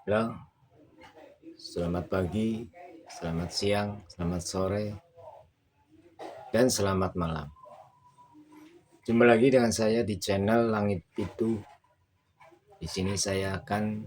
Halo, selamat pagi, selamat siang, selamat sore, dan selamat malam. Jumpa lagi dengan saya di channel Langit Pitu. Di sini saya akan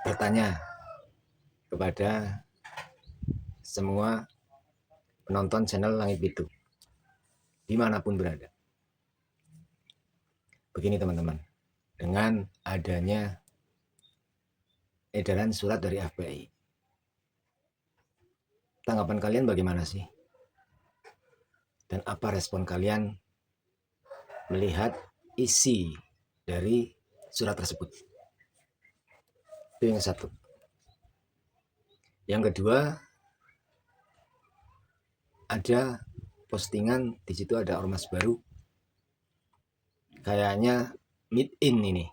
bertanya kepada semua penonton channel Langit Pitu, dimanapun berada. Begini teman-teman, dengan adanya edaran surat dari FBI, tanggapan kalian bagaimana sih? Dan apa respon kalian melihat isi dari surat tersebut? Itu yang satu. Yang kedua, ada postingan di situ, ada ormas baru, kayaknya meet in ini.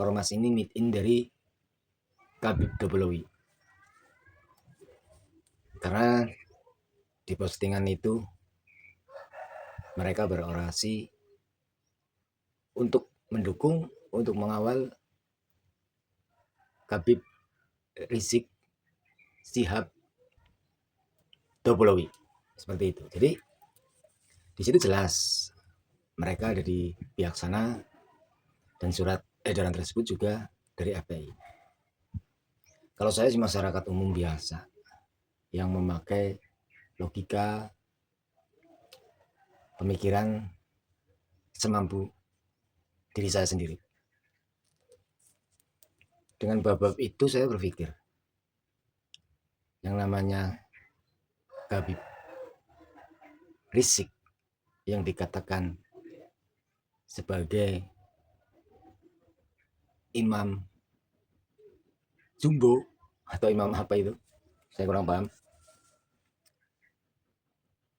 Ormas ini meet in dari Khabib Dobolowi. Karena di postingan itu mereka berorasi untuk mendukung, untuk mengawal Khabib Rizik Syihab Dobolowi. Seperti itu. Jadi di situ jelas mereka ada di pihak sana, dan surat edaran tersebut juga dari FPI. Kalau saya sih masyarakat umum biasa yang memakai logika pemikiran semampu diri saya sendiri. Dengan bab itu saya berpikir, yang namanya Khabib Rizik yang dikatakan sebagai imam jumbo atau imam apa itu, saya kurang paham.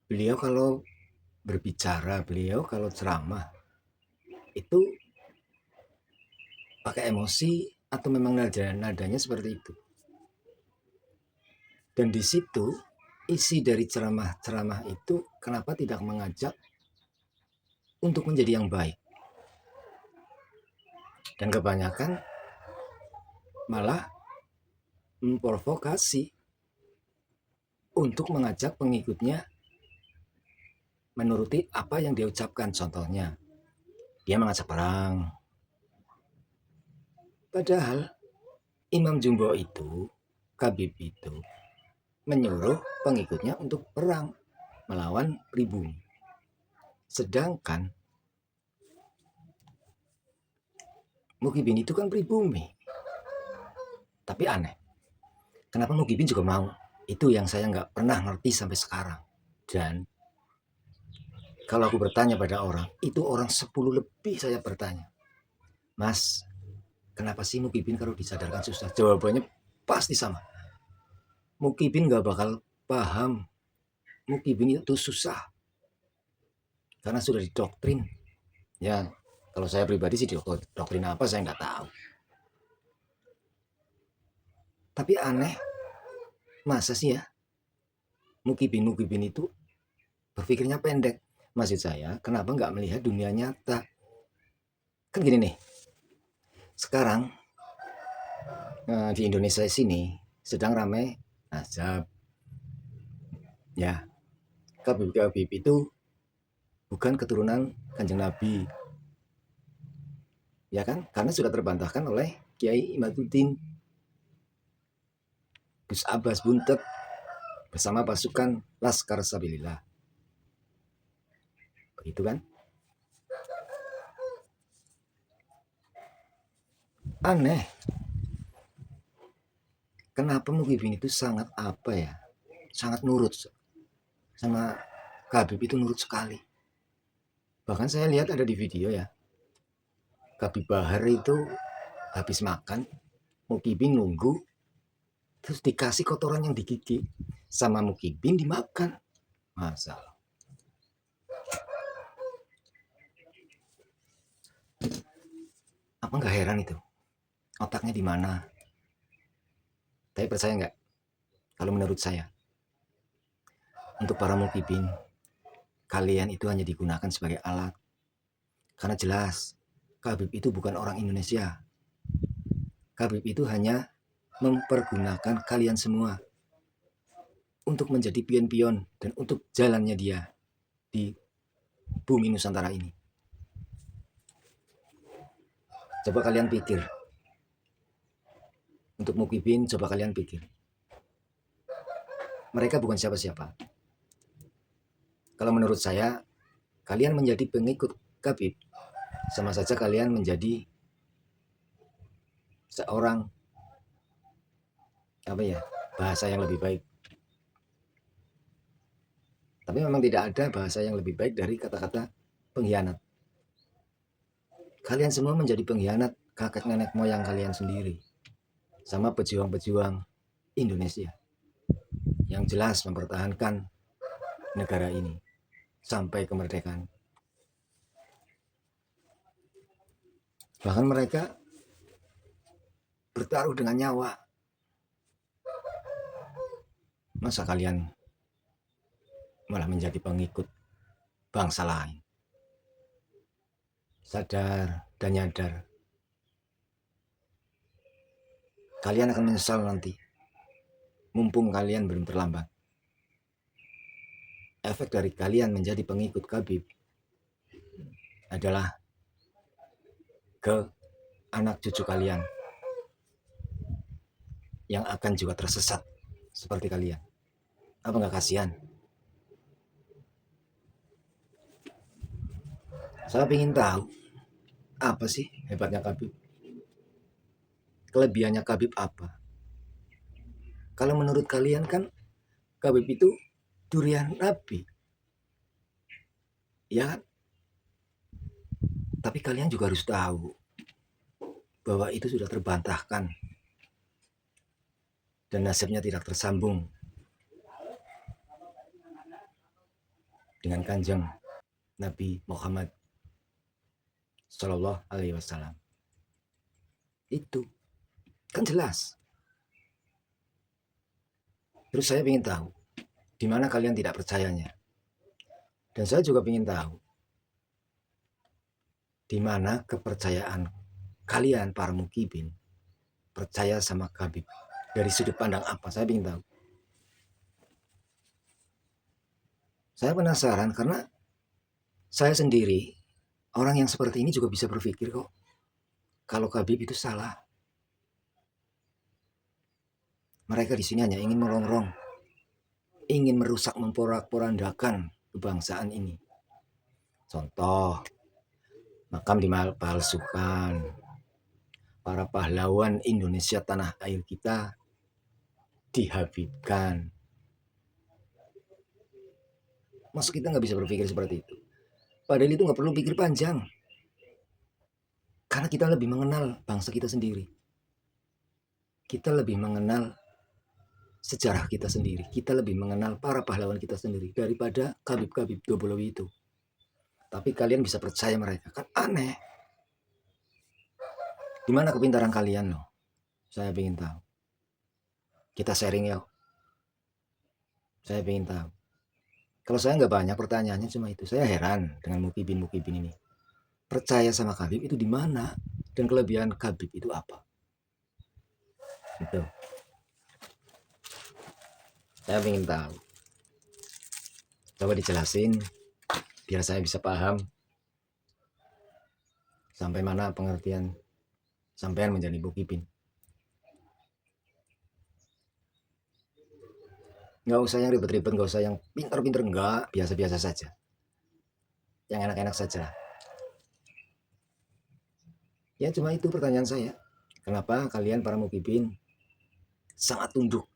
Beliau kalau berbicara, beliau kalau ceramah itu pakai emosi atau memang nadanya seperti itu. Dan di situ isi dari ceramah-ceramah itu kenapa tidak mengajak untuk menjadi yang baik. Dan kebanyakan malah memprovokasi untuk mengajak pengikutnya menuruti apa yang dia ucapkan. Contohnya, dia mengajak perang. Padahal Imam Jumbo itu, Khabib itu, menyuruh pengikutnya untuk perang melawan pribumi. Sedangkan Mukibin itu kan pribumi. Tapi aneh, kenapa Mukibin juga mau? Itu yang saya nggak pernah ngerti sampai sekarang. Dan kalau aku bertanya pada orang, itu orang 10 lebih saya bertanya, Mas, kenapa sih Mukibin kalau disadarkan susah? Jawabannya pasti sama. Mukibin nggak bakal paham. Mukibin itu susah. Karena sudah didoktrin. Ya, kalau saya pribadi sih doktrin apa saya nggak tahu. Tapi aneh, masa sih ya Mukibin itu berpikirnya pendek. Maksud saya, kenapa nggak melihat dunia nyata? Kan gini nih, sekarang di Indonesia sini sedang ramai azab. Ya, Khabib itu bukan keturunan Kanjeng Nabi. Ya kan? Karena sudah terbantahkan oleh Kiai Imaduddin Gus Abbas Buntet bersama pasukan Laskar Sabilillah. Begitu kan? Aneh. Kenapa Mukibin itu sangat apa ya? Sangat nurut sama Khabib, itu nurut sekali. Bahkan saya lihat ada di video ya, Khabib Bahar itu habis makan, Mukibin nunggu, terus dikasih kotoran yang digigit sama Mukibin dimakan. Masalah. Apa nggak heran itu? Otaknya di mana? Tapi percaya nggak? Kalau menurut saya, untuk para Mukibin, kalian itu hanya digunakan sebagai alat. Karena jelas, Khabib itu bukan orang Indonesia. Khabib itu hanya mempergunakan kalian semua untuk menjadi pion-pion dan untuk jalannya dia di bumi Nusantara ini. Coba kalian pikir. Untuk Mukibin, coba kalian pikir. Mereka bukan siapa-siapa. Kalau menurut saya, kalian menjadi pengikut Khabib, sama saja kalian menjadi seorang bahasa yang lebih baik. Tapi memang tidak ada bahasa yang lebih baik dari kata-kata pengkhianat. Kalian semua menjadi pengkhianat kakek nenek moyang kalian sendiri, sama pejuang-pejuang Indonesia yang jelas mempertahankan negara ini sampai kemerdekaan. Bahkan mereka bertaruh dengan nyawa. Masa kalian malah menjadi pengikut bangsa lain? Sadar dan nyadar. Kalian akan menyesal nanti. Mumpung kalian belum terlambat. Efek dari kalian menjadi pengikut Khabib adalah ke anak cucu kalian yang akan juga tersesat seperti kalian. Apa nggak kasihan? Saya ingin tahu apa sih hebatnya Khabib? Kelebihannya Khabib apa? Kalau menurut kalian kan Khabib itu durian Nabi, ya kan? Tapi kalian juga harus tahu bahwa itu sudah terbantahkan dan nasibnya tidak tersambung dengan Kanjeng Nabi Muhammad Shallallahu Alaihi Wasallam. Itu kan jelas. Terus saya ingin tahu di mana kalian tidak percayanya, dan saya juga ingin tahu di mana kepercayaan kalian para Mukibin percaya sama Khabib. Dari sudut pandang apa? Saya ingin tahu. Saya penasaran karena saya sendiri, orang yang seperti ini juga bisa berpikir kok, kalau Khabib itu salah. Mereka di sini hanya ingin merongrong, ingin merusak, memporak-porandakan kebangsaan ini. Contoh, makam dipalsukan, para pahlawan Indonesia tanah air kita dihabibkan. Masa kita nggak bisa berpikir seperti itu? Padahal itu nggak perlu pikir panjang. Karena kita lebih mengenal bangsa kita sendiri. Kita lebih mengenal sejarah kita sendiri. Kita lebih mengenal para pahlawan kita sendiri daripada Khabib-Khabib Dobolowi itu. Tapi kalian bisa percaya mereka. Kan aneh. Di mana kepintaran kalian loh? Saya ingin tahu. Kita sharing ya. Saya ingin tahu. Kalau saya nggak banyak pertanyaannya cuma itu. Saya heran dengan Mukibin ini. Percaya sama Khabib itu di mana? Dan kelebihan Khabib itu apa? Itu. Saya ingin tahu. Coba dijelasin biar saya bisa paham sampai mana pengertian sampean menjadi Mukibin. Nggak usah yang ribet-ribet, nggak usah yang pinter-pinter, enggak, biasa-biasa saja. Yang enak-enak saja. Ya cuma itu pertanyaan saya. Kenapa kalian para Mukibin sangat tunduk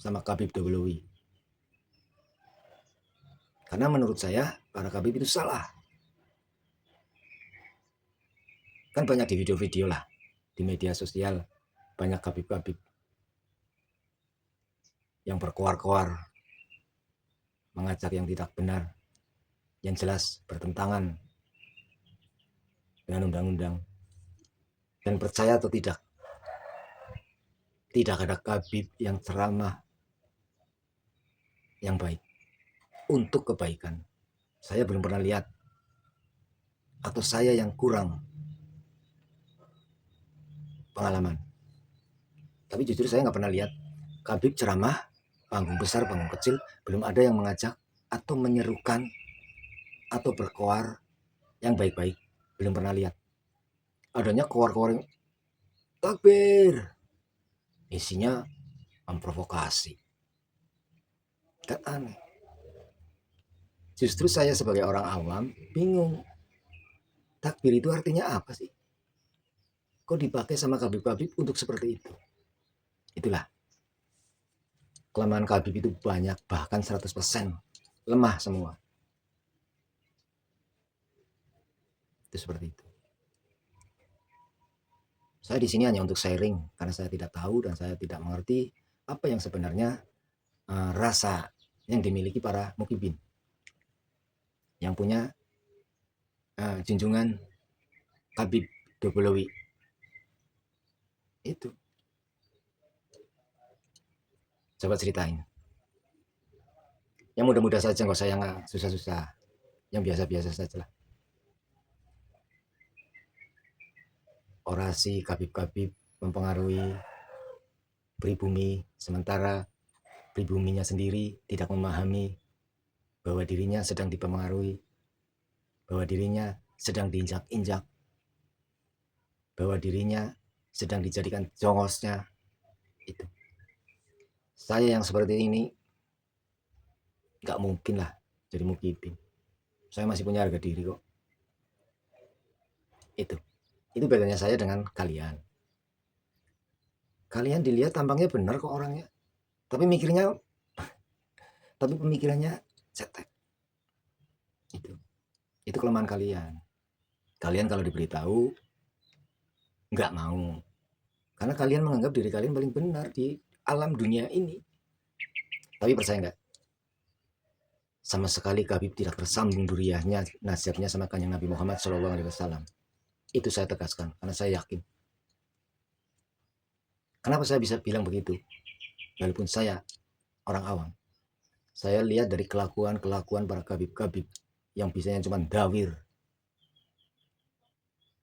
sama Khabib Dobolowi? Karena menurut saya para Khabib itu salah. Kan banyak di video-video lah, di media sosial, banyak Khabib-Khabib yang berkoar-koar, mengajak yang tidak benar, yang jelas bertentangan dengan undang-undang. Dan percaya atau tidak ada Khabib yang ceramah yang baik untuk kebaikan. Saya belum pernah lihat, atau saya yang kurang pengalaman. Tapi jujur saya nggak pernah lihat Khabib ceramah, panggung besar, panggung kecil, belum ada yang mengajak atau menyerukan atau berkoar yang baik-baik. Belum pernah lihat. Adanya koar-koar yang takbir. Isinya memprovokasi. Kan aneh. Justru saya sebagai orang awam bingung. Takbir itu artinya apa sih? Kok dipakai sama Khabib-Khabib untuk seperti itu? Itulah. Kelemahan Khabib itu banyak, bahkan 100% lemah semua. Itu seperti itu. Saya di sini hanya untuk sharing karena saya tidak tahu dan saya tidak mengerti apa yang sebenarnya rasa yang dimiliki para mukibin yang punya junjungan Khabib Dobolowi itu. Coba ceritain. Yang mudah-mudah saja, nggak usah yang susah-susah, yang biasa-biasa saja lah. Orasi Khabib-Khabib mempengaruhi pribumi, sementara pribuminya sendiri tidak memahami bahwa dirinya sedang dipengaruhi, bahwa dirinya sedang diinjak-injak, bahwa dirinya sedang dijadikan jongosnya. Itu. Saya yang seperti ini nggak mungkin lah jadi mukibin. Saya masih punya harga diri kok. Itu bedanya saya dengan kalian. Kalian dilihat tampangnya benar kok orangnya, tapi mikirnya, tapi pemikirannya cetek. Itu kelemahan kalian. Kalian kalau diberitahu nggak mau, karena kalian menganggap diri kalian paling benar di alam dunia ini. Tapi percaya nggak? Sama sekali Khabib tidak tersambung duriahnya, nasibnya sama kanjeng Nabi Muhammad SAW. Itu saya tegaskan, karena saya yakin. Kenapa saya bisa bilang begitu? Walaupun saya orang awam, saya lihat dari kelakuan-kelakuan para Khabib-Khabib yang bisanya cuma dawir.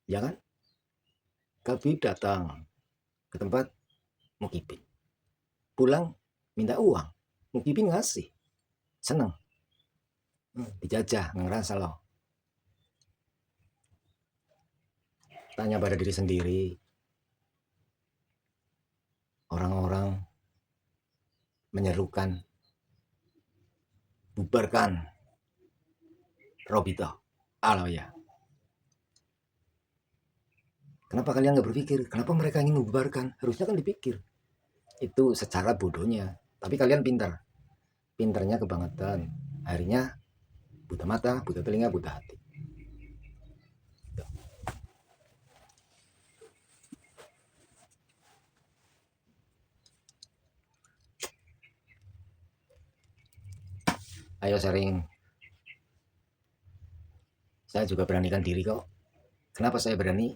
Ya kan? Khabib datang ke tempat mukibin. Pulang minta uang. Mukibin ngasih. Seneng. Dijajah, ngerasa loh. Tanya pada diri sendiri. Orang-orang menyerukan bubarkan Robito Alawiyah. Kenapa kalian nggak berpikir? Kenapa mereka ingin membubarkan? Harusnya kan dipikir. Itu secara bodohnya. Tapi kalian pintar. Pintarnya kebangetan. Akhirnya buta mata, buta telinga, buta hati. Ayo sharing. Saya juga beranikan diri kok. Kenapa saya berani?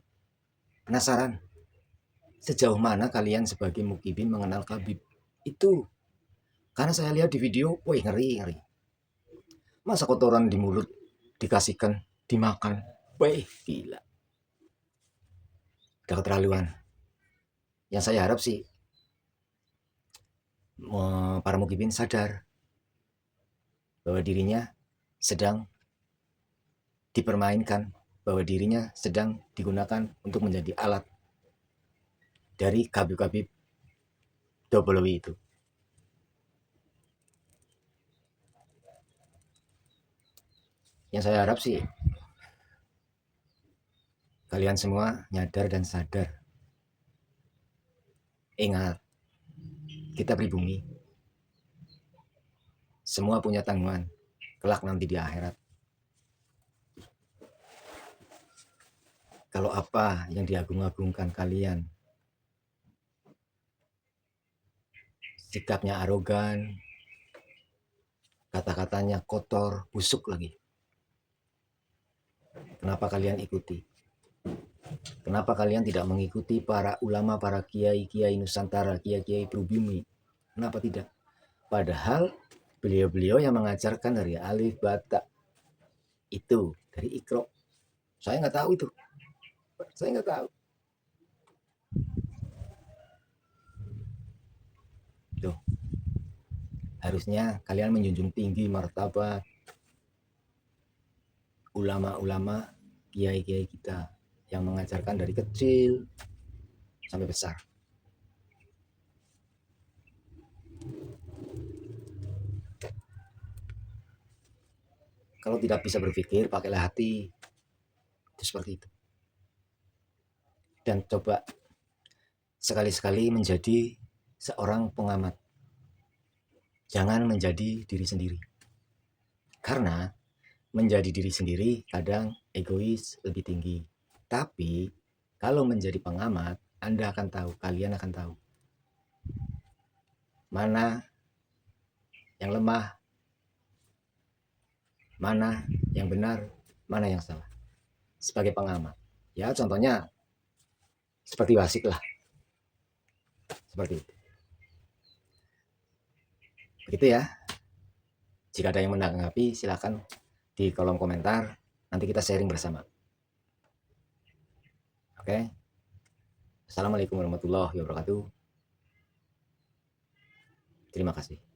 Penasaran. Sejauh mana kalian sebagai mukibin mengenal Khabib? Itu. Karena saya lihat di video, wih ngeri. Masa kotoran di mulut dikasihkan, dimakan. Wih, gila. Udah keterlaluan. Yang saya harap sih, para mukibin sadar bahwa dirinya sedang dipermainkan, bahwa dirinya sedang digunakan untuk menjadi alat dari Khabib-Khabib Dobolowi itu. Yang saya harap sih kalian semua nyadar dan sadar. Ingat, kita pribumi. Semua punya tanggungan kelak nanti di akhirat. Kalau apa yang diagung-agungkan kalian, sikapnya arogan, kata-katanya kotor, busuk lagi. Kenapa kalian ikuti? Kenapa kalian tidak mengikuti para ulama, para kiai-kiai Nusantara, kiai-kiai pribumi? Kenapa tidak? Padahal beliau-beliau yang mengajarkan dari alif bata itu, dari ikro. Saya nggak tahu itu. Saya nggak tahu. Harusnya kalian menjunjung tinggi martabat ulama-ulama, kiai-kiai kita yang mengajarkan dari kecil sampai besar. Kalau tidak bisa berpikir, pakailah hati. Itu seperti itu. Dan coba sekali-sekali menjadi seorang pengamat. Jangan menjadi diri sendiri. Karena menjadi diri sendiri kadang egois lebih tinggi. Tapi kalau menjadi pengamat, Anda akan tahu, kalian akan tahu mana yang lemah, mana yang benar, mana yang salah. Sebagai pengamat. Ya contohnya seperti Wasik lah. Seperti itu. Begitu ya. Jika ada yang menanggapi, silakan di kolom komentar. Nanti kita sharing bersama. Oke. Assalamualaikum warahmatullahi wabarakatuh. Terima kasih.